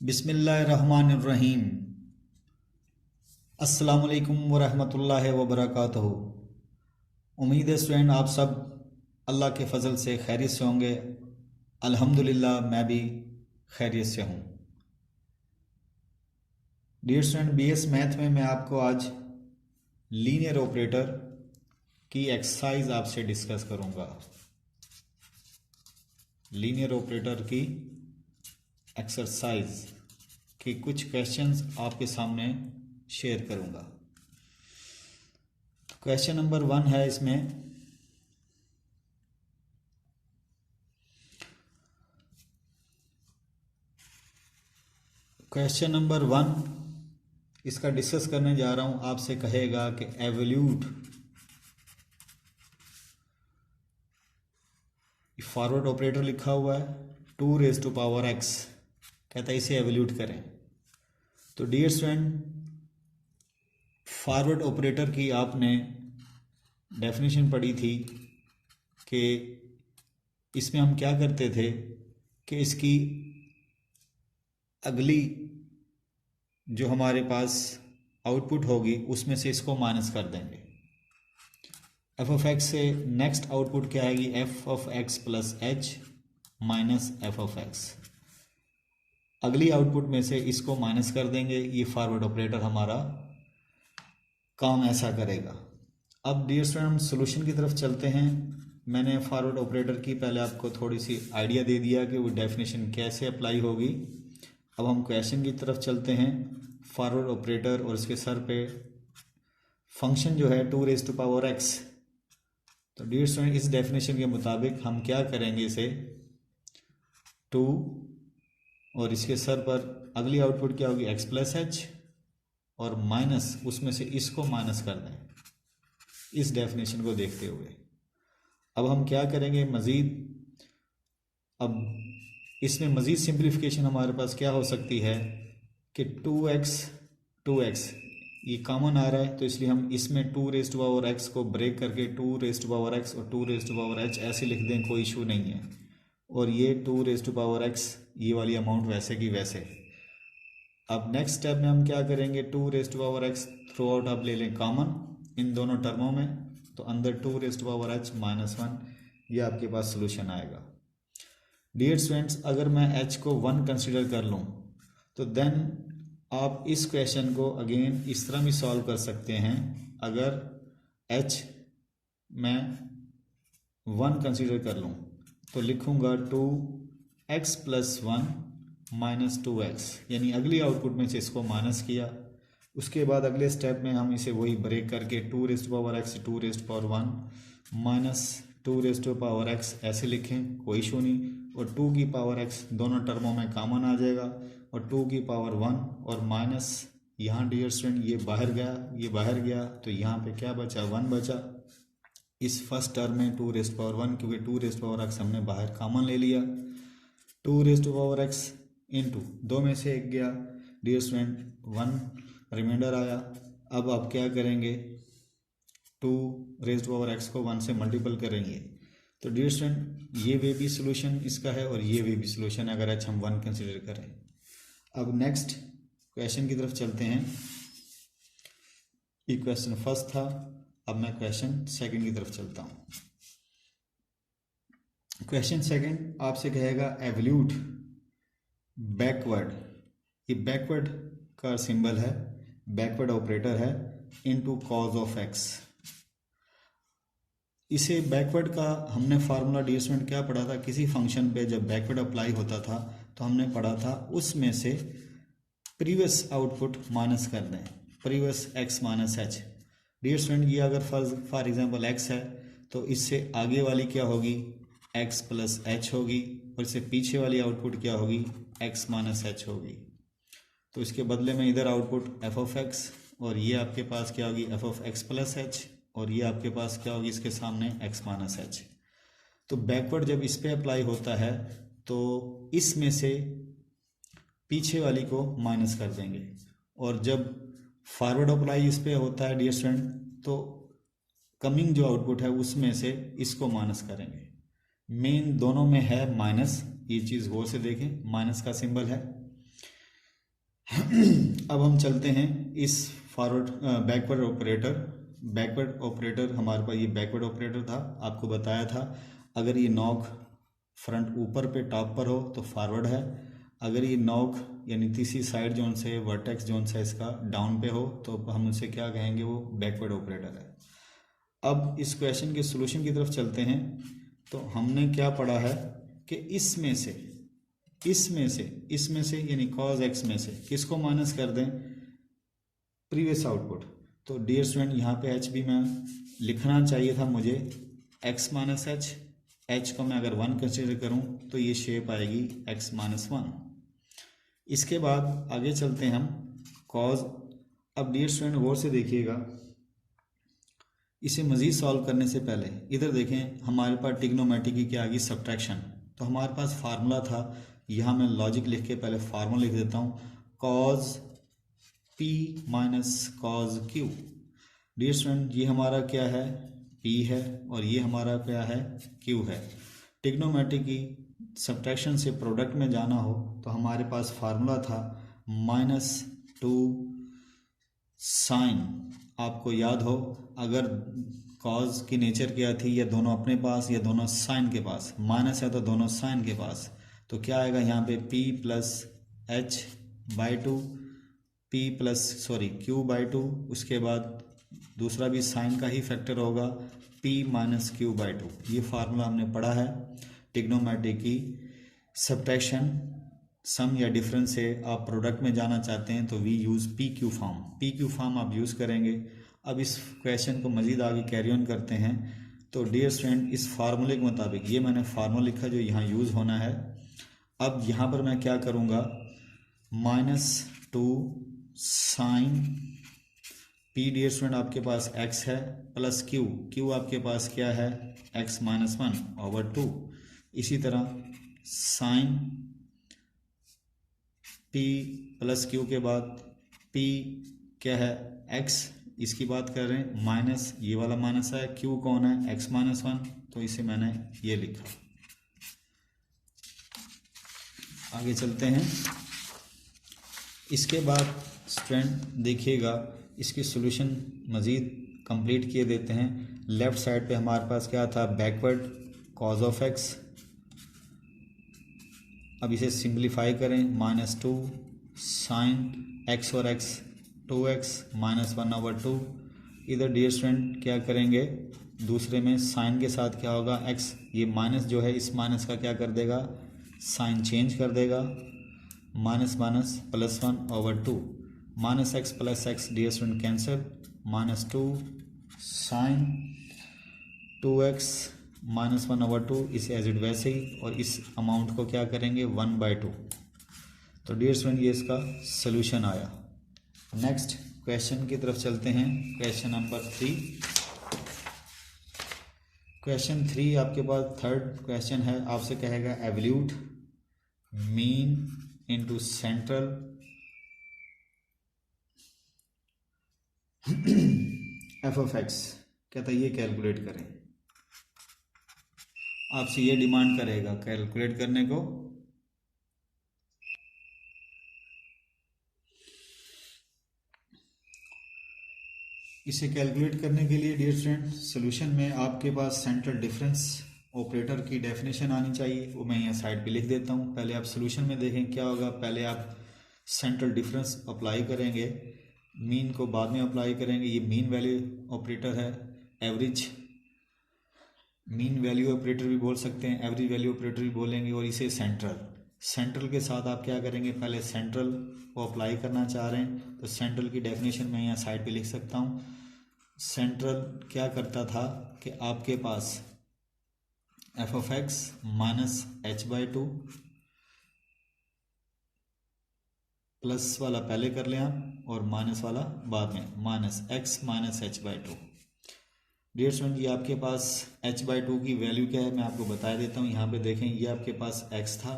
बिस्मिल्लाहिर्रहमानिर्रहीम। अस्सलामुअलैकुम वरहमतुल्लाहि वबरकातुहू। उम्मीद है स्टूडेंट आप सब अल्लाह के फ़ज़ल से खैरियत से होंगे। अल्हम्दुलिल्लाह मैं भी खैरियत से हूँ। डियर स्टूडेंट, बीएस मैथ में मैं आपको आज लीनियर ऑपरेटर की एक्सरसाइज आपसे डिस्कस करूँगा। लीनियर ऑपरेटर की एक्सरसाइज के कुछ क्वेश्चंस आपके सामने शेयर करूंगा। क्वेश्चन नंबर 1 है इसमें, क्वेश्चन नंबर 1 इसका डिस्कस करने जा रहा हूं। आपसे कहेगा कि एवोल्यूट फॉरवर्ड ऑपरेटर लिखा हुआ है 2 रेज़ टू पावर x, कहता है इसे एवोल्यूट करें। तो डियर स्टूडेंट, फॉरवर्ड ऑपरेटर की आपने डेफिनेशन पढ़ी थी कि इसमें हम क्या करते थे कि इसकी अगली जो हमारे पास आउटपुट होगी उसमें से इसको माइनस कर देंगे। एफ ऑफ एक्स से नेक्स्ट आउटपुट क्या आएगी? F of x plus H minus F of x. अगली आउटपुट में से इसको माइनस कर देंगे। ये फॉरवर्ड ऑपरेटर हमारा काम ऐसा करेगा। अब डियर स्टूडेंट, हम सोल्यूशन की तरफ चलते हैं। मैंने फॉरवर्ड ऑपरेटर की पहले आपको थोड़ी सी आइडिया दे दिया कि वो डेफिनेशन कैसे अप्लाई होगी। अब हम क्वेश्चन की तरफ चलते हैं। फॉरवर्ड ऑपरेटर और इसके सर पे फंक्शन जो है 2 रेज़ टू पावर x। तो डियर स्टूडेंट, इस डेफिनेशन के मुताबिक हम क्या करेंगे, इसे 2 और इसके सर पर अगली आउटपुट क्या होगी? x प्लस एच और माइनस उसमें से इसको माइनस कर दें इस डेफिनेशन को देखते हुए। अब हम क्या करेंगे मज़ीद, अब इसमें मज़ीद सिंप्लीफिकेशन हमारे पास क्या हो सकती है कि 2x ये कॉमन आ रहा है, तो इसलिए हम इसमें 2 रेज़ टू पावर x को ब्रेक करके 2 रेज़ टू पावर x और 2 रेज़ टू पावर h ऐसे लिख दें, कोई इशू नहीं है। और ये 2 रेज़ टू पावर x ये वाली अमाउंट वैसे की वैसे। अब नेक्स्ट स्टेप में हम क्या करेंगे, 2 raise to power x throughout आप ले लें कॉमन इन दोनों टर्मों में, तो अंदर 2 raise to power h minus 1, ये आपके पास सोल्यूशन आएगा। डियर स्टूडेंट्स, अगर मैं h को 1 कंसिडर कर लूँ तो देन आप इस क्वेश्चन को अगेन इस तरह भी सॉल्व कर सकते हैं। अगर h मैं 1 कंसिडर कर लूँ तो लिखूँगा 2x प्लस 1 माइनस 2x, यानी अगली आउटपुट में से इसको माइनस किया। उसके बाद अगले स्टेप में हम इसे वही ब्रेक करके 2 raise to power x 2 raise to power 1 minus 2 raise to power x ऐसे लिखें, कोई इशू नहीं। और 2 की पावर x दोनों टर्मों में कॉमन आ जाएगा और 2 की पावर 1 और माइनस यहाँ डियर स्टूडेंट ये बाहर गया, ये बाहर गया, तो यहाँ पे क्या बचा? 1 बचा। इस फर्स्ट टर्म में 2 रेज़ टू पावर 1, क्योंकि 2 रेज़ टू पावर x हमने बाहर कॉमन ले लिया। 2 raise to power x into 2 में से 1 गया डियर स्टूडेंट, 1 रिमाइंडर आया। अब आप क्या करेंगे, 2 रेज़ टू पावर x को 1 से मल्टीपल करेंगे। तो डियर स्टूडेंट, ये वे भी सोल्यूशन इसका है और ये वे भी सोल्यूशन है अगर h हम 1 कंसिडर करें। अब नेक्स्ट क्वेश्चन की तरफ चलते हैं। ये क्वेश्चन फर्स्ट था, अब मैं क्वेश्चन सेकंड की तरफ चलता हूँ। क्वेश्चन सेकंड आपसे कहेगा एवोल्यूट बैकवर्ड। ये बैकवर्ड का सिंबल है, बैकवर्ड ऑपरेटर है, इनटू कॉज ऑफ x। इसे बैकवर्ड का हमने फार्मूला डियर स्टूडेंट क्या पढ़ा था? किसी फंक्शन पे जब बैकवर्ड अप्लाई होता था तो हमने पढ़ा था उसमें से प्रीवियस आउटपुट माइनस कर दें, previous x minus h। Dear student, ये अगर फॉर एग्जांपल x है तो इससे आगे वाली क्या होगी? x प्लस h होगी, और इससे पीछे वाली आउटपुट क्या होगी? x माइनस h होगी। तो इसके बदले में इधर आउटपुट f ऑफ x और ये आपके पास क्या होगी? f of x plus h, और ये आपके पास क्या होगी? इसके सामने x माइनस h। तो बैकवर्ड जब इस पे अप्लाई होता है तो इसमें से पीछे वाली को माइनस कर देंगे, और जब फॉरवर्ड अप्लाई इस पे होता है डियर स्टूडेंट तो कमिंग जो आउटपुट है उसमें से इसको माइनस करेंगे। मेन दोनों में है माइनस, ये चीज़ गौर से देखें, माइनस का सिंबल है। अब हम चलते हैं इस फॉरवर्ड बैकवर्ड ऑपरेटर हमारे पास ये बैकवर्ड ऑपरेटर था, आपको बताया था अगर ये नॉक फ्रंट ऊपर पे टॉप पर हो तो फॉरवर्ड है, अगर ये नॉक यानी तीसरी साइड जोन से वर्टेक्स जोन से इसका डाउन पे हो तो हम उसे क्या कहेंगे, वो बैकवर्ड ऑपरेटर है। अब इस क्वेश्चन के सॉल्यूशन की तरफ चलते हैं। तो हमने क्या पढ़ा है कि इसमें से यानी cos x में से किसको माइनस कर दें, प्रीवियस आउटपुट। तो डियर स्टूडेंट यहाँ पे h भी मैं लिखना चाहिए था मुझे, x माइनस h को मैं अगर 1 कंसिडर करूँ तो ये शेप आएगी x माइनस 1। इसके बाद आगे चलते हैं हम cos। अब डियर स्टूडेंट गौर से देखिएगा, इसे मज़ीद सॉल्व करने से पहले इधर देखें, हमारे पास ट्रिग्नोमेट्री की क्या आ गई, सब्ट्रैक्शन। तो हमारे पास फार्मूला था, यहाँ मैं लॉजिक लिख के पहले फार्मूला लिख देता हूँ, cos p minus cos q। Dear student ये हमारा क्या है, p है और ये हमारा क्या है, q है। ट्रिग्नोमेट्री की सब्ट्रैक्शन से प्रोडक्ट में जाना हो तो हमारे पास फार्मूला था -2 साइन। आपको याद हो अगर कॉज की नेचर क्या थी, या दोनों अपने पास या दोनों साइन के पास, माइनस है तो दोनों साइन के पास, तो क्या आएगा यहाँ पे p plus h by 2, Q by 2, उसके बाद दूसरा भी साइन का ही फैक्टर होगा p माइनस क्यू बाई 2। ये फार्मूला हमने पढ़ा है। ट्रिग्नोमेट्री की सब्ट्रैक्शन, सम या डिफरेंस से आप प्रोडक्ट में जाना चाहते हैं तो we use P Q form आप यूज़ करेंगे। अब इस क्वेश्चन को मज़ीद आगे कैरी ऑन करते हैं। तो डियर स्टूडेंट इस फार्मूले के मुताबिक, ये मैंने फार्मूला लिखा जो यहाँ यूज़ होना है। अब यहाँ पर मैं क्या करूँगा, -2 साइन p डियर स्टूडेंट आपके पास x है, प्लस q आपके पास क्या है, x माइनस 1/2। इसी तरह साइन p प्लस q के बाद p क्या है, x, इसकी बात कर रहे हैं, माइनस ये वाला माइनस है, q कौन है, x माइनस 1, तो इसे मैंने ये लिखा। आगे चलते हैं। इसके बाद स्टूडेंट देखिएगा, इसकी सॉल्यूशन मज़ीद कंप्लीट किए देते हैं। लेफ़्ट साइड पे हमारे पास क्या था, बैकवर्ड cos ऑफ x। अब इसे सिंप्लीफाई करें, -2 साइन x और x 2x माइनस 1/2। इधर डियर स्टूडेंट क्या करेंगे, दूसरे में साइन के साथ क्या होगा, x, ये माइनस जो है इस माइनस का क्या कर देगा, साइन चेंज कर देगा, minus minus plus 1/2, minus x plus x dear student cancel, -2 sign 2x minus 1/2, इसे एज इट वैसे ही, और इस अमाउंट को क्या करेंगे 1/2। तो डियर स्टूडेंट ये इसका सलूशन आया। नेक्स्ट क्वेश्चन की तरफ चलते हैं, क्वेश्चन नंबर 3। क्वेश्चन 3 आपके पास थर्ड क्वेश्चन है, आपसे कहेगा evaluate mean into central F of x, कहता है ये कैलकुलेट करें। आपसे ये डिमांड करेगा कैलकुलेट करने को। इसे कैलकुलेट करने के लिए डियर स्टूडेंट सॉल्यूशन में आपके पास सेंट्रल डिफरेंस ऑपरेटर की डेफिनेशन आनी चाहिए, वो मैं यहाँ साइड पे लिख देता हूँ। पहले आप सॉल्यूशन में देखें क्या होगा, पहले आप सेंट्रल डिफरेंस अप्लाई करेंगे, मीन को बाद में अप्लाई करेंगे। ये मीन वैल्यू ऑपरेटर है, एवरेज मीन वैल्यू ऑपरेटर भी बोल सकते हैं, एवरेज वैल्यू ऑपरेटर भी बोलेंगे, और इसे सेंट्रल के साथ आप क्या करेंगे, पहले सेंट्रल को अप्लाई करना चाह रहे हैं तो सेंट्रल की डेफिनेशन मैं यहाँ साइड पे लिख सकता हूँ। सेंट्रल क्या करता था कि आपके पास F of X minus h/2, plus वाला पहले कर लें आप और माइनस वाला बाद में, minus x minus h/2। Dear student ये आपके पास h/2 की वैल्यू क्या है मैं आपको बता देता हूँ। यहाँ पे देखें ये आपके पास x था,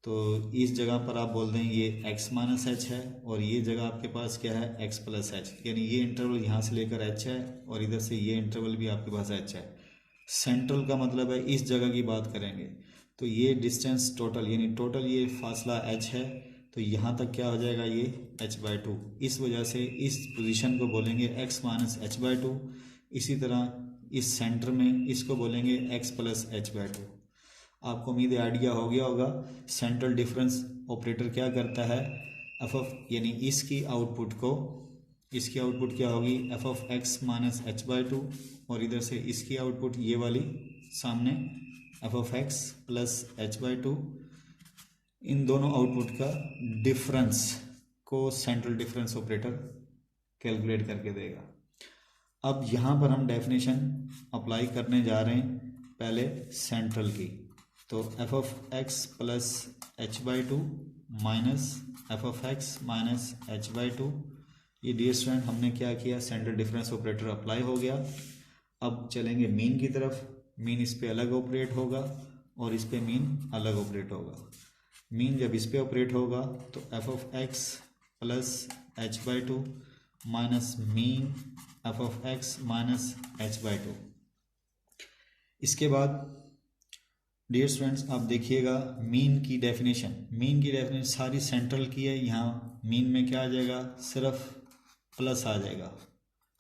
तो इस जगह पर आप बोल दें ये x माइनस h है, और ये जगह आपके पास क्या है x प्लस h, यानी ये इंटरवल यहाँ से लेकर h है और इधर से ये इंटरवल भी आपके पास h है। सेंट्रल का मतलब है इस जगह की बात करेंगे, तो ये डिस्टेंस टोटल, यानी टोटल ये फासला h है, तो यहाँ तक क्या हो जाएगा ये h/2। इस वजह से इस पोजीशन को बोलेंगे x माइनस h/2। इसी तरह इस सेंटर में इसको बोलेंगे x प्लस h/2। आपको उम्मीद है आइडिया हो गया होगा। सेंट्रल डिफरेंस ऑपरेटर क्या करता है, एफ ऑफ यानी इसकी आउटपुट क्या होगी F of X minus h/2, और इधर से इसकी आउटपुट ये वाली सामने F of x plus h/2। इन दोनों आउटपुट का डिफरेंस को सेंट्रल डिफरेंस ऑपरेटर कैलकुलेट करके देगा। अब यहाँ पर हम डेफिनेशन अप्लाई करने जा रहे हैं पहले सेंट्रल की। तो F of x plus h/2 minus F of X minus h/2, ये डियर स्टूडेंट हमने क्या किया, सेंट्रल डिफरेंस ऑपरेटर अप्लाई हो गया। अब चलेंगे मीन की तरफ। मीन इस पे अलग ऑपरेट होगा और इस पे मीन अलग ऑपरेट होगा। मीन जब इस पे ऑपरेट होगा तो F of x plus h/2 minus mean F of X minus h/2। इसके बाद डियर स्टूडेंट्स आप देखिएगा मीन की डेफिनेशन सारी सेंट्रल की है। यहाँ मीन में क्या आ जाएगा, सिर्फ प्लस आ जाएगा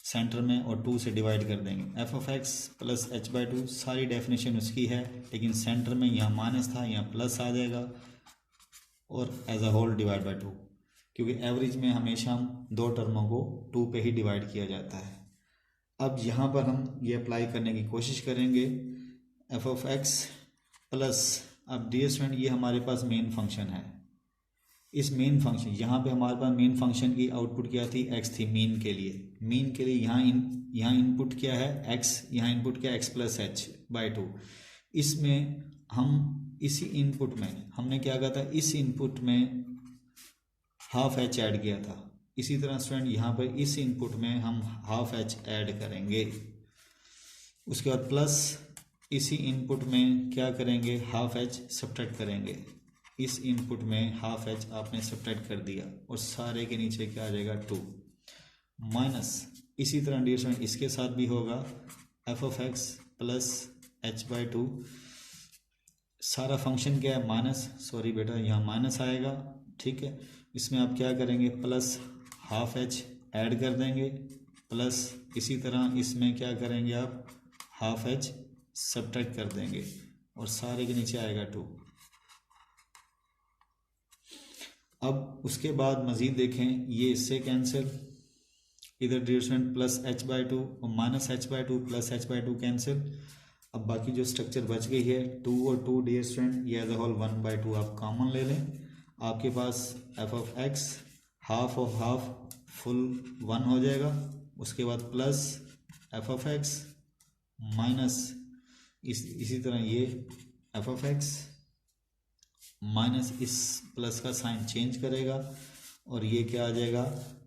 सेंटर में और 2 से डिवाइड कर देंगे। F of x plus h/2 सारी डेफिनेशन उसकी है, लेकिन सेंटर में यहाँ माइनस था, यहाँ प्लस आ जाएगा और as a whole divide by 2, क्योंकि एवरेज में हमेशा हम दो टर्मों को 2 पे ही डिवाइड किया जाता है। अब यहाँ पर हम ये अप्लाई करने की कोशिश करेंगे। एफ ऑफ एक्स प्लस, अब डियर स्टूडेंट ये हमारे पास मेन फंक्शन है। इस मेन फंक्शन यहाँ पे हमारे पास मेन फंक्शन की आउटपुट क्या थी, x थी मीन के लिए यहाँ इनपुट क्या है x, यहाँ इनपुट क्या x प्लस h/2। इसमें हम इसी इनपुट में हमने क्या कहा था, इस इनपुट में हाफ h ऐड किया था। इसी तरह स्टूडेंट यहाँ पर इस इनपुट में हम हाफ h ऐड करेंगे। उसके बाद प्लस इसी इनपुट में क्या करेंगे, हाफ h सब्ट्रैक्ट करेंगे। इस इनपुट में हाफ h आपने सब्ट्रैक्ट कर दिया और सारे के नीचे क्या आ जाएगा 2 माइनस। इसी तरह डियर स्टूडेंट इसके साथ भी होगा F of x plus h/2। सारा फंक्शन क्या है माइनस, सॉरी बेटा यहाँ माइनस आएगा, ठीक है। इसमें आप क्या करेंगे, प्लस हाफ h ऐड कर देंगे, प्लस इसी तरह इसमें क्या करेंगे आप हाफ h सब्ट्रैक्ट कर देंगे और सारे के नीचे आएगा 2। अब उसके बाद मज़ीद देखें, ये इससे कैंसिल, इधर डियर स्टूडेंट प्लस h/2 और minus h/2 plus h/2 cancel. अब बाकी जो स्ट्रक्चर बच गई है 2 और 2 डियर स्टूडेंट ये एज अ होल 1/2 आप कॉमन ले लें। आपके पास F of X half of half full 1 हो जाएगा। उसके बाद plus F of X minus इसी तरह ये एफ ऑफ एक्स माइनस इस प्लस का साइन चेंज करेगा और ये क्या आ जाएगा,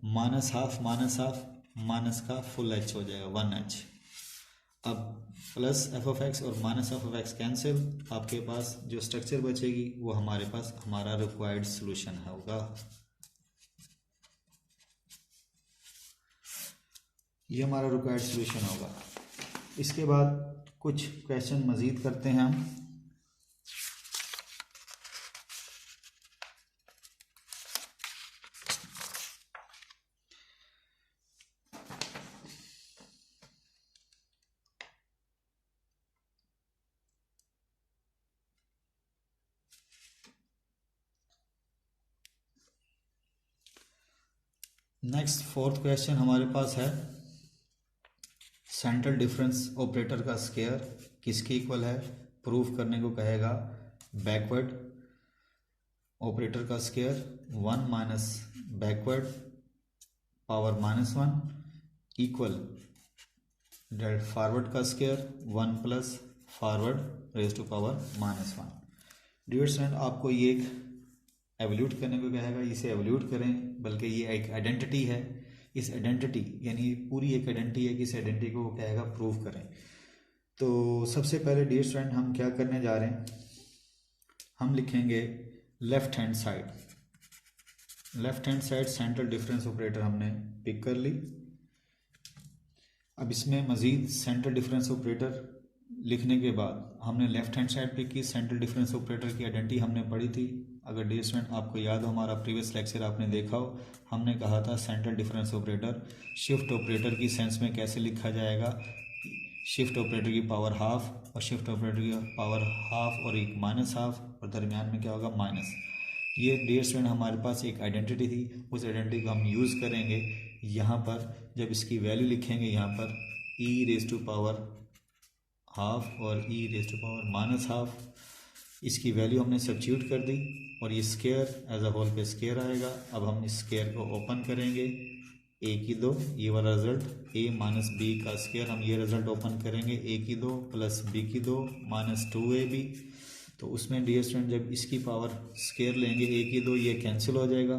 माइनस हाफ माइनस का फुल h हो जाएगा 1h। अब प्लस एफ ऑफ एक्स और minus F of x cancel, आपके पास जो स्ट्रक्चर बचेगी वो हमारे पास हमारा रिक्वायर्ड सॉल्यूशन होगा। ये हमारा रिक्वायर्ड सॉल्यूशन होगा। इसके बाद कुछ क्वेश्चन मज़ीद करते हैं हम। नेक्स्ट 4th क्वेश्चन हमारे पास है, सेंट्रल डिफरेंस ऑपरेटर का स्क्वायर किसके इक्वल है, प्रूफ करने को कहेगा। बैकवर्ड ऑपरेटर का square 1 minus backward power -1 equal forward का square 1 plus forward raise to power -1। Dear student आपको ये एक एवल्यूट करने को कहेगा, इसे एवल्यूट करें, बल्कि ये एक आइडेंटिटी है। इस आइडेंटिटी यानी पूरी एक आइडेंटिटी है कि इस आइडेंटिटी को कहेगा प्रूव करें। तो सबसे पहले डियर स्टूडेंट हम क्या करने जा रहे हैं, हम लिखेंगे left hand side central difference operator हमने पिक कर ली। अब इसमें मज़ीद सेंट्रल डिफरेंस ऑपरेटर लिखने के बाद हमने लेफ्ट हैंड साइड पिक की, सेंट्रल डिफरेंस ऑपरेटर की आइडेंटिटी हमने पढ़ी थी। अगर डियर स्टूडेंट आपको याद हो, हमारा प्रीवियस लेक्चर आपने देखा हो, हमने कहा था central difference operator shift operator की सेंस में कैसे लिखा जाएगा। शिफ्ट ऑपरेटर की पावर हाफ और शिफ्ट ऑपरेटर की पावर हाफ और एक माइनस हाफ और दरमियान में क्या होगा माइनस। ये डियर स्टूडेंट हमारे पास एक आइडेंटिटी थी, उस आइडेंटिटी को हम यूज़ करेंगे यहाँ पर। जब इसकी वैल्यू लिखेंगे यहाँ पर E raise to power half और E raise to power minus half, इसकी वैल्यू हमने सब्स्टिट्यूट कर दी और ये स्क्वायर एज अ होल पे स्क्वायर आएगा। अब हम इस स्क्वायर को ओपन करेंगे, ए की दो, ये वाला रिजल्ट ए माइनस बी का स्क्वायर, हम ये रिजल्ट ओपन करेंगे, ए की दो प्लस बी की दो माइनस 2ab। तो उसमें डियर स्टूडेंट जब इसकी पावर स्क्वायर लेंगे ए की दो, ये कैंसिल हो जाएगा,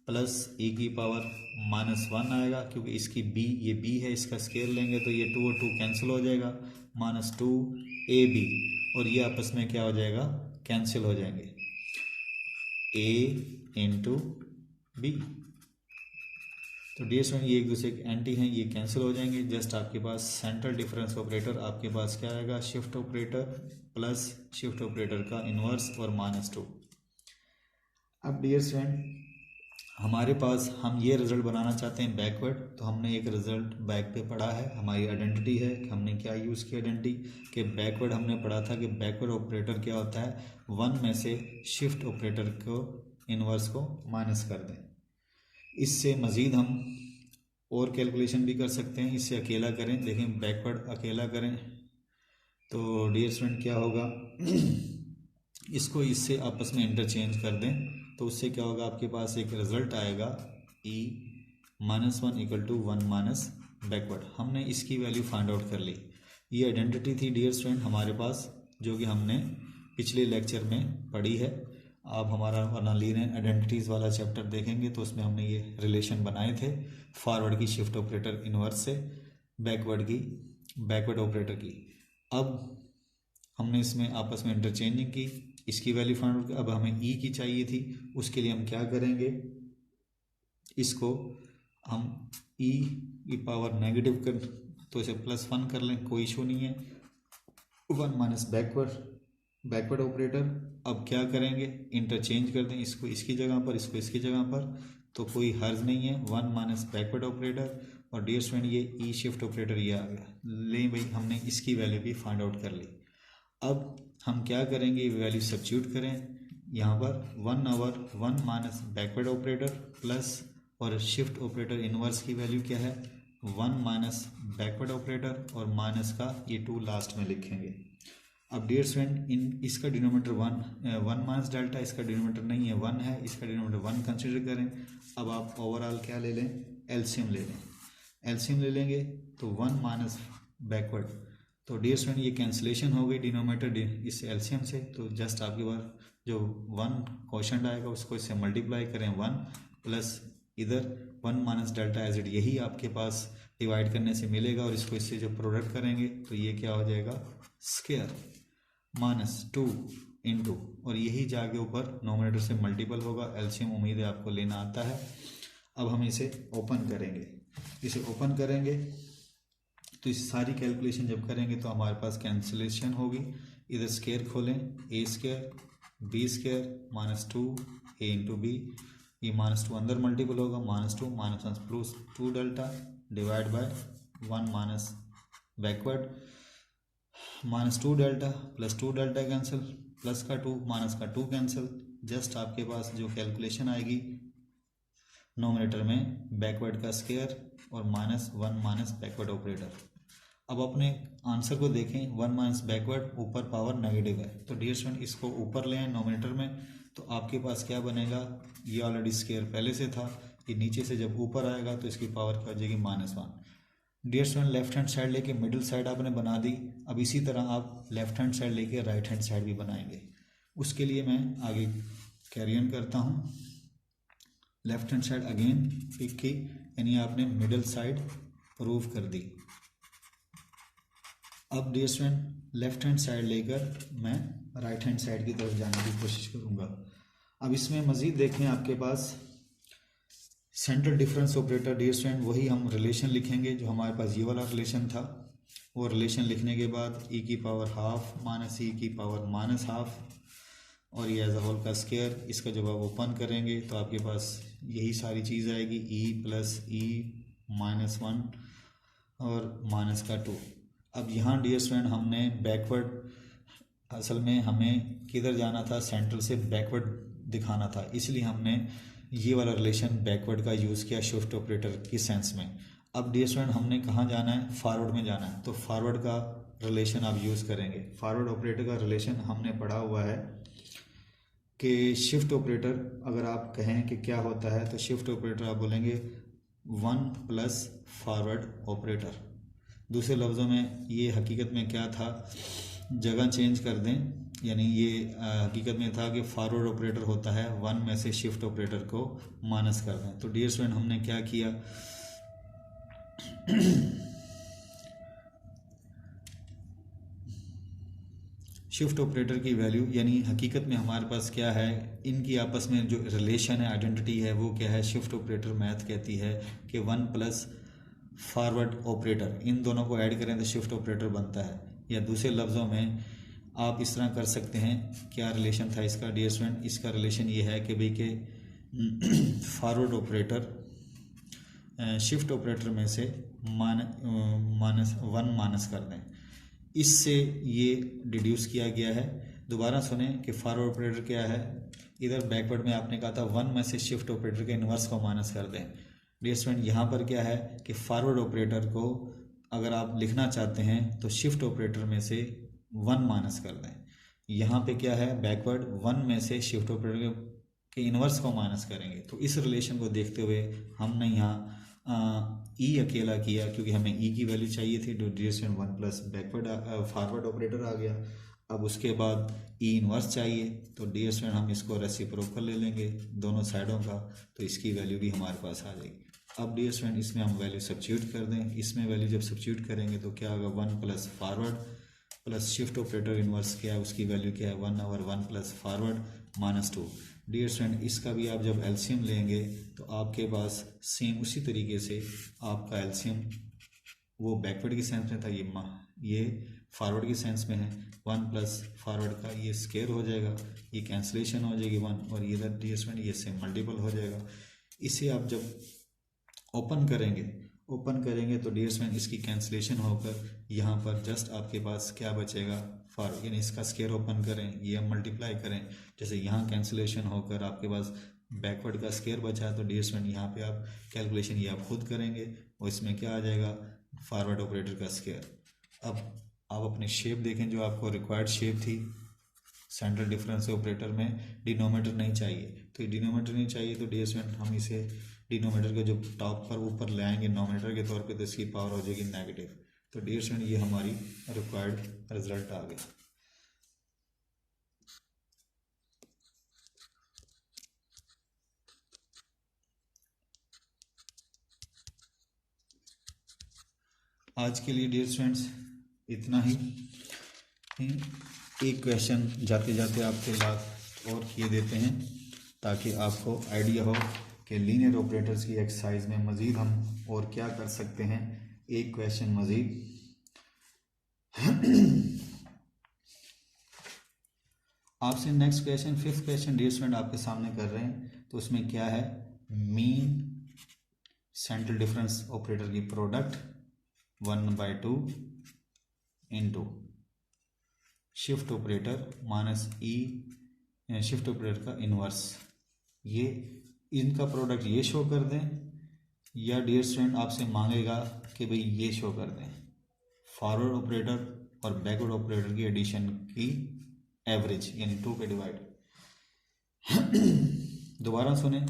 प्लस ए की पावर माइनस 1 आएगा, क्योंकि इसकी बी, ये बी है, इसका स्क्वायर लेंगे तो ये 2 और 2 कैंसिल हो जाएगा, माइनस 2ab और ये आपस में क्या हो जाएगा कैंसिल हो जाएंगे, a इंटू बी। तो डियर स्टूडेंट ये एक दूसरे के एंटी हैं, ये कैंसिल हो जाएंगे। जस्ट आपके पास सेंट्रल डिफरेंस ऑपरेटर आपके पास क्या आएगा, shift operator plus shift operator का इन्वर्स और माइनस 2। अब डियर स्टूडेंट हमारे पास हम ये रिजल्ट बनाना चाहते हैं बैकवर्ड, तो हमने एक रिजल्ट बैक पे पढ़ा है, हमारी आइडेंटिटी है कि हमने क्या यूज़ की आइडेंटिटी कि बैकवर्ड हमने पढ़ा था कि बैकवर्ड ऑपरेटर क्या होता है, 1 में से शिफ्ट ऑपरेटर को इन्वर्स को माइनस कर दें। इससे मज़ीद हम और कैलकुलेशन भी कर सकते हैं, इससे अकेला करें, देखें बैकवर्ड अकेला करें तो डियर स्टूडेंट क्या होगा इसको इससे आपस में इंटरचेंज कर दें तो उससे क्या होगा, आपके पास एक रिज़ल्ट आएगा e -1 equal to 1 minus backward. हमने इसकी वैल्यू फाइंड आउट कर ली। ये आइडेंटिटी थी डियर स्टूडेंट हमारे पास, जो कि हमने पिछले लेक्चर में पढ़ी है। आप हमारा बना ली रहे आइडेंटिटीज़ वाला चैप्टर देखेंगे तो उसमें हमने ये रिलेशन बनाए थे, फॉरवर्ड की शिफ्ट ऑपरेटर इन्वर्स से बैकवर्ड ऑपरेटर की। अब हमने इसमें आपस में इंटरचेंजिंग की, इसकी वैल्यू फाइंड आउट। अब हमें ई की चाहिए थी, उसके लिए हम क्या करेंगे, इसको हम ई की पावर नेगेटिव कर तो इसे +1 कर लें, कोई इशू नहीं है, 1 माइनस बैकवर्ड ऑपरेटर। अब क्या करेंगे, इंटरचेंज कर दें, इसको इसकी जगह पर, इसको इसकी जगह पर, तो कोई हर्ज नहीं है, 1 माइनस बैकवर्ड ऑपरेटर। और डियर स्टूडेंट ये ई शिफ्ट ऑपरेटर ये आ गया, ले भाई हमने इसकी वैल्यू भी फाइंड आउट कर ली। अब हम क्या करेंगे, वैल्यू सब्स्टिट्यूट करें यहाँ पर, 1 माइनस बैकवर्ड ऑपरेटर प्लस और शिफ्ट ऑपरेटर इन्वर्स की वैल्यू क्या है 1 माइनस बैकवर्ड ऑपरेटर और माइनस का ये 2 लास्ट में लिखेंगे। अब डियर स्टूडेंट इसका डिनोमिनेटर 1 माइनस डेल्टा, इसका डिनोमिनेटर नहीं है 1 है, इसका डिनोमिनेटर 1 कंसिडर करें। अब आप ओवरऑल क्या ले लें, एलसीएम ले लें, एलसीएम ले लेंगे तो 1 माइनस बैकवर्ड, तो डियर स्टूडेंट ये कैंसिलेशन हो गई डिनोमिनेटर इस एलसीएम से, तो जस्ट आपके पास जो 1 क्वोशंट आएगा उसको इससे मल्टीप्लाई करें 1 प्लस इधर 1 माइनस डेल्टा एज इट, यही आपके पास डिवाइड करने से मिलेगा और इसको इससे जो प्रोडक्ट करेंगे तो ये क्या हो जाएगा स्क्वायर -2 इंटू, और यही जाके ऊपर नोमिनेटर से मल्टीपल होगा, एलसीएम उम्मीद है आपको लेना आता है। अब हम इसे ओपन करेंगे, इसे ओपन करेंगे तो इस सारी कैलकुलेशन जब करेंगे तो हमारे पास कैंसिलेशन होगी, इधर स्क्वायर खोलें, ए स्क्वायर बी स्क्वायर -2 ए इंटू बी, ये -2 अंदर मल्टीपल होगा, -2 -1 plus 2 delta divide by 1 minus backward, -2 delta plus 2 delta cancel, plus का 2 माइनस का 2 कैंसिल। जस्ट आपके पास जो कैलकुलेशन आएगी नोमिनेटर में बैकवर्ड का स्क्वायर और -1 माइनस बैकवर्ड ऑपरेटर। अब अपने आंसर को देखें, 1 माइनस बैकवर्ड ऊपर पावर नेगेटिव है, तो डियर स्टूडेंट इसको ऊपर ले आए नोमिनेटर में, तो आपके पास क्या बनेगा, ये ऑलरेडी स्क्वायर पहले से था, ये नीचे से जब ऊपर आएगा तो इसकी पावर क्या हो जाएगी -1। Dear student left hand side लेके मिडिल साइड आपने बना दी, अब इसी तरह आप लेफ्ट हैंड साइड लेके राइट हैंड साइड भी बनाएंगे। उसके लिए मैं आगे कैरी ऑन करता हूँ, left hand side again pick की, यानी आपने मिडिल साइड प्रूव कर दी। अब dear student left hand side लेकर मैं राइट हैंड साइड की तरफ जाने की कोशिश करूँगा। अब इसमें मज़ीद देखें आपके पास central difference operator, dear student वही हम रिलेशन लिखेंगे जो हमारे पास ये वाला रिलेशन था। वो रिलेशन लिखने के बाद ई की पावर हाफ माइनस ई की पावर -1/2 और ये एज अ होल का स्क्वायर। इसका जब आप ओपन करेंगे तो आपके पास यही सारी चीज़ आएगी, ई प्लस ई माइनस 1 और माइनस का 2। अब यहाँ डियर स्टूडेंट हमने बैकवर्ड, असल में हमें किधर जाना था, सेंट्रल से बैकवर्ड दिखाना था, इसलिए हमने ये वाला रिलेशन बैकवर्ड का यूज़ किया शिफ्ट ऑपरेटर की सेंस में। अब डियर स्टूडेंट हमने कहाँ जाना है, फॉरवर्ड में जाना है, तो फॉरवर्ड का रिलेशन आप यूज़ करेंगे। फॉरवर्ड ऑपरेटर का रिलेशन हमने पढ़ा हुआ है कि शिफ्ट ऑपरेटर अगर आप कहें कि क्या होता है, तो शिफ्ट ऑपरेटर आप बोलेंगे 1 प्लस फॉरवर्ड ऑपरेटर। दूसरे लफ्ज़ों में ये हकीकत में क्या था, जगह चेंज कर दें, यानी ये हकीकत में था कि फॉरवर्ड ऑपरेटर होता है 1 में से शिफ्ट ऑपरेटर को माइनस कर दें। तो डियर स्टूडेंट हमने क्या किया, शिफ्ट ऑपरेटर की वैल्यू, यानी हकीकत में हमारे पास क्या है, इनकी आपस में जो रिलेशन है, आइडेंटिटी है, वो क्या है, शिफ्ट ऑपरेटर मैथ कहती है कि 1 प्लस फॉरवर्ड ऑपरेटर, इन दोनों को ऐड करें तो शिफ्ट ऑपरेटर बनता है। या दूसरे लफ्ज़ों में आप इस तरह कर सकते हैं, क्या रिलेशन था इसका डियर स्टूडेंट, इसका रिलेशन ये है कि भाई के फॉरवर्ड ऑपरेटर शिफ्ट ऑपरेटर में से माइनस 1 माइनस कर दें, इससे ये डिड्यूस किया गया है। दोबारा सुने कि फॉरवर्ड ऑपरेटर क्या है, इधर बैकवर्ड में आपने कहा था 1 में से शिफ्ट ऑपरेटर के इन्वर्स को माइनस कर दें। डियर स्टूडेंट यहाँ पर क्या है कि फॉरवर्ड ऑपरेटर को अगर आप लिखना चाहते हैं तो शिफ्ट ऑपरेटर में से 1 माइनस कर दें। यहाँ पे क्या है, बैकवर्ड 1 में से शिफ्ट ऑपरेटर के इन्वर्स को माइनस करेंगे। तो इस रिलेशन को देखते हुए हमने यहाँ ई अकेला किया, क्योंकि हमें ई की वैल्यू चाहिए थी, तो dear student 1 plus backward forward operator आ गया। अब उसके बाद ई इन्वर्स चाहिए, तो डियर स्टूडेंट हम इसको रेसिप्रोकल ले लेंगे दोनों साइडों का, तो इसकी वैल्यू भी हमारे पास आ जाएगी। अब डियर स्टूडेंट इसमें हम वैल्यू सब्स्टिट्यूट कर दें, इसमें वैल्यू जब सब्स्टिट्यूट करेंगे तो क्या होगा, 1 plus forward plus shift operator inverse क्या है, उसकी वैल्यू क्या है, 1 और 1 plus forward minus 2। Dear student इसका भी आप जब एलसीएम लेंगे तो आपके पास सेम उसी तरीके से आपका एलसीएम वो बैकवर्ड की सेंस में था, ये फॉरवर्ड की सेंस में है। 1 प्लस फॉरवर्ड का ये स्क्वायर हो जाएगा, ये कैंसिलेशन हो जाएगी 1, और ये इधर डियर स्टूडेंट ये से मल्टीपल हो जाएगा। इसे आप जब ओपन करेंगे तो डियर स्टूडेंट इसकी कैंसिलेशन होकर यहाँ पर जस्ट आपके पास क्या बचेगा, फॉरवर्ड, यानी इसका स्क्वायर ओपन करें, ये हम मल्टीप्लाई करें, जैसे यहाँ कैंसिलेशन होकर आपके पास बैकवर्ड का स्क्वायर बचा है, तो डियर स्टूडेंट यहाँ पे आप कैलकुलेशन ये आप खुद करेंगे और इसमें क्या आ जाएगा, फॉरवर्ड ऑपरेटर का स्क्वायर। अब आप अपनी शेप देखें, जो आपको रिक्वायर्ड शेप थी सेंट्रल डिफरेंस ऑपरेटर में डिनोमीटर नहीं चाहिए, तो ये डिनोमीटर नहीं चाहिए, तो डियर स्टूडेंट हम इसे डिनोमीटर के जो टॉप पर ऊपर ले आएंगे नोमीनेटर के तौर पे, तो इसकी पावर हो जाएगी नेगेटिव। तो डियर स्टूडेंट ये हमारी रिक्वायर्ड रिजल्ट आ गया। आज के लिए डियर स्टूडेंट्स इतना ही। एक क्वेश्चन जाते जाते आपके साथ और किए देते हैं ताकि आपको आइडिया हो कि लीनियर ऑपरेटर्स की एक्सरसाइज में मज़ीद हम और क्या कर सकते हैं। एक क्वेश्चन मज़ीद, आपसे next question 5th question dear student आपके सामने कर रहे हैं। तो उसमें क्या है, मीन सेंट्रल डिफरेंस ऑपरेटर की product 1/2 into shift operator minus E shift operator का इन्वर्स, ये इनका प्रोडक्ट ये शो कर दें, या डियर स्टूडेंट आपसे मांगेगा कि भाई ये शो कर दें फॉरवर्ड ऑपरेटर और बैकवर्ड ऑपरेटर की एडिशन की एवरेज, यानी 2 पे डिवाइड। दोबारा सुने,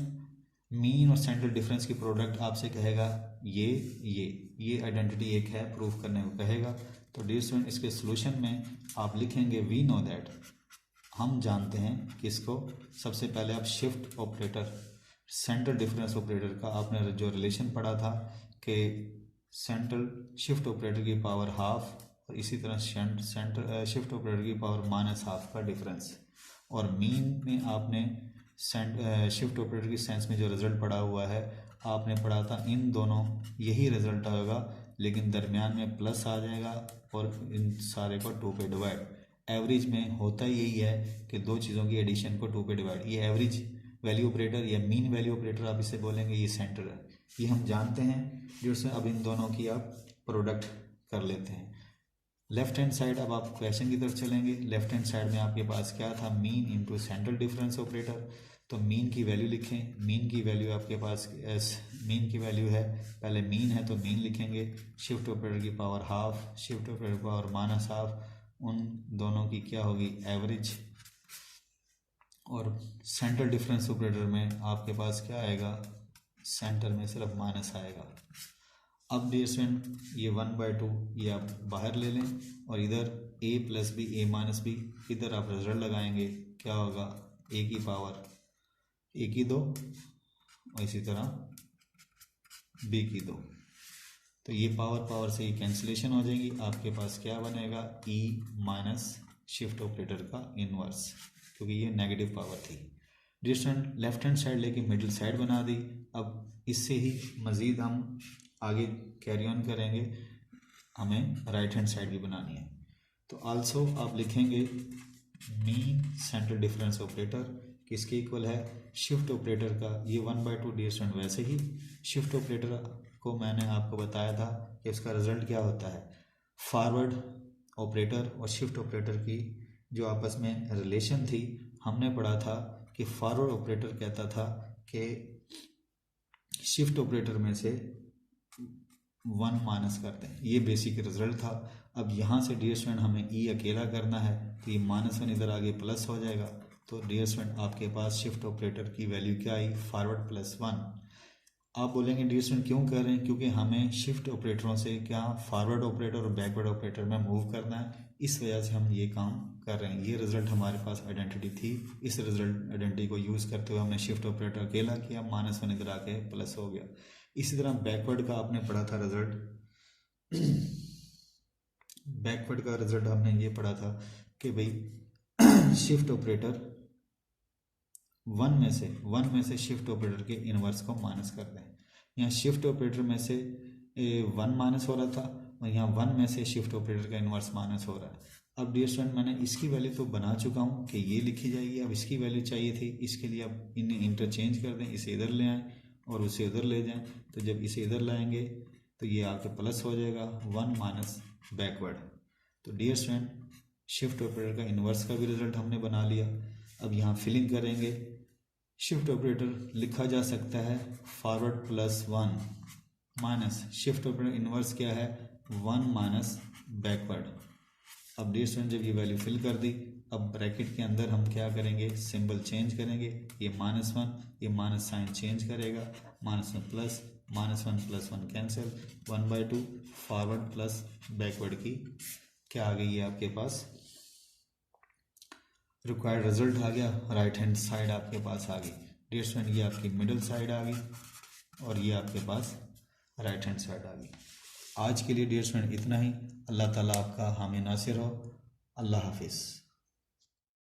मीन और सेंट्रल डिफरेंस की प्रोडक्ट आपसे कहेगा ये आइडेंटिटी एक है, प्रूफ करने को कहेगा। तो डियर स्टूडेंट इसके सोल्यूशन में आप लिखेंगे वी नो दैट, हम जानते हैं कि इसको सबसे पहले आप shift operator central difference operator का आपने जो रिलेशन पढ़ा था कि सेंट्रल शिफ्ट ऑपरेटर की पावर हाफ और इसी तरह सेंट्रल शिफ्ट ऑपरेटर की पावर माइनस हाफ का डिफरेंस, और मीन में आपने शिफ्ट ऑपरेटर की सेंस में जो रिजल्ट पड़ा हुआ है आपने पढ़ा था, इन दोनों यही रिजल्ट आएगा, लेकिन दरमियान में प्लस आ जाएगा और इन सारे को 2 पे डिवाइड। एवरेज में होता यही है कि दो चीज़ों की एडिशन को 2 पे डिवाइड, ये एवरेज वैल्यू ऑपरेटर या मीन वैल्यू ऑपरेटर आप इसे बोलेंगे, ये सेंटर है, ये हम जानते हैं। जिससे अब इन दोनों की आप प्रोडक्ट कर लेते हैं। लेफ्ट हैंड साइड अब आप क्वेश्चन की तरफ चलेंगे। लेफ्ट हैंड साइड में आपके पास क्या था, mean into central difference operator. तो मीन की वैल्यू लिखें। मीन की वैल्यू आपके पास मीन की वैल्यू है, पहले मीन है तो मीन लिखेंगे, शिफ्ट ऑपरेटर की पावर हाफ, शिफ्ट ऑपरेटर की पावर माइनस हाफ, उन दोनों की क्या होगी एवरेज। और सेंट्रल डिफरेंस ऑपरेटर में आपके पास क्या आएगा, सेंटर में सिर्फ माइनस आएगा। अब डियर स्टूडेंट ये 1/2 ये आप बाहर ले लें और इधर a plus B A minus B, इधर आप रिजल्ट लगाएंगे, क्या होगा a की पावर a की 2 और इसी तरह b की 2। तो ये पावर से ये कैंसिलेशन हो जाएगी, आपके पास क्या बनेगा e माइनस शिफ्ट ऑपरेटर का इनवर्स, क्योंकि ये नेगेटिव पावर थी। Dear student left hand side लेके मिडिल साइड बना दी। अब इससे ही मज़ीद हम आगे कैरी ऑन करेंगे, हमें राइट हैंड साइड भी बनानी है। तो आल्सो आप लिखेंगे मीन सेंट्रल डिफरेंस ऑपरेटर किसके इक्वल है, शिफ्ट ऑपरेटर का। ये 1/2 डियर स्टूडेंट वैसे ही शिफ्ट ऑपरेटर को मैंने आपको बताया था कि उसका रिजल्ट क्या होता है। फॉरवर्ड ऑपरेटर और शिफ्ट ऑपरेटर की जो आपस में रिलेशन थी, हमने पढ़ा था कि फॉरवर्ड ऑपरेटर कहता था कि शिफ्ट ऑपरेटर में से 1 माइनस करते हैं, ये बेसिक रिजल्ट था। अब यहाँ से डियर स्टूडेंट हमें ई अकेला करना है, तो ये -1 इधर आगे प्लस हो जाएगा। तो डियर स्टूडेंट आपके पास शिफ्ट ऑपरेटर की वैल्यू क्या आई, फॉरवर्ड +1। आप बोलेंगे डियर स्टूडेंट क्यों कर रहे हैं, क्योंकि हमें शिफ्ट ऑपरेटरों से क्या फॉरवर्ड ऑपरेटर और बैकवर्ड ऑपरेटर में मूव करना है, इस वजह से हम ये काम कर रहे हैं। ये रिजल्ट हमारे पास आइडेंटिटी थी, इस रिजल्ट आइडेंटिटी को यूज़ करते हुए हमने शिफ्ट ऑपरेटर अकेला किया, -1 इधर आके प्लस हो गया। इसी तरह बैकवर्ड का आपने पढ़ा था रिजल्ट। बैकवर्ड का रिजल्ट हमने ये पढ़ा था कि भाई शिफ्ट ऑपरेटर 1 में से शिफ्ट ऑपरेटर के इनवर्स को माइनस कर दें। यहाँ शिफ्ट ऑपरेटर में से 1 माइनस हो रहा था और यहाँ 1 में से शिफ्ट ऑपरेटर का इनवर्स माइनस हो रहा है। अब डियर स्टूडेंट मैंने इसकी वैल्यू तो बना चुका हूँ कि ये लिखी जाएगी। अब इसकी वैल्यू चाहिए थी, इसके लिए अब इन्हें इंटरचेंज कर दें, इसे इधर ले आएँ और उसे उधर ले जाएं। तो जब इसे इधर लाएंगे तो ये आके प्लस हो जाएगा 1 माइनस बैकवर्ड। तो डियर स्टूडेंट शिफ्ट ऑपरेटर का इन्वर्स का भी रिजल्ट हमने बना लिया। अब यहाँ फिलिंग करेंगे। शिफ्ट ऑपरेटर लिखा जा सकता है forward +1 minus shift operator inverse क्या है 1 माइनस बैकवर्ड। अब डियर स्टूडेंट जब ये वैल्यू फिल कर दी, अब ब्रैकेट के अंदर हम क्या करेंगे, सिंबल चेंज करेंगे। ये -1 ये माइनस साइन चेंज करेगा, -1 plus -1 + 1 cancel, 1/2 forward plus backward की क्या आ गई है आपके पास रिक्वायर्ड रिजल्ट आ गया। राइट हैंड साइड आपके पास आ गई। डियर स्टूडेंट ये आपकी मिडिल साइड आ गई और ये आपके पास राइट हैंड साइड आ गई। आज के लिए डियर स्टूडेंट इतना ही। अल्लाह ताला आपका हामी नासिर हो। अल्लाह हाफिज़।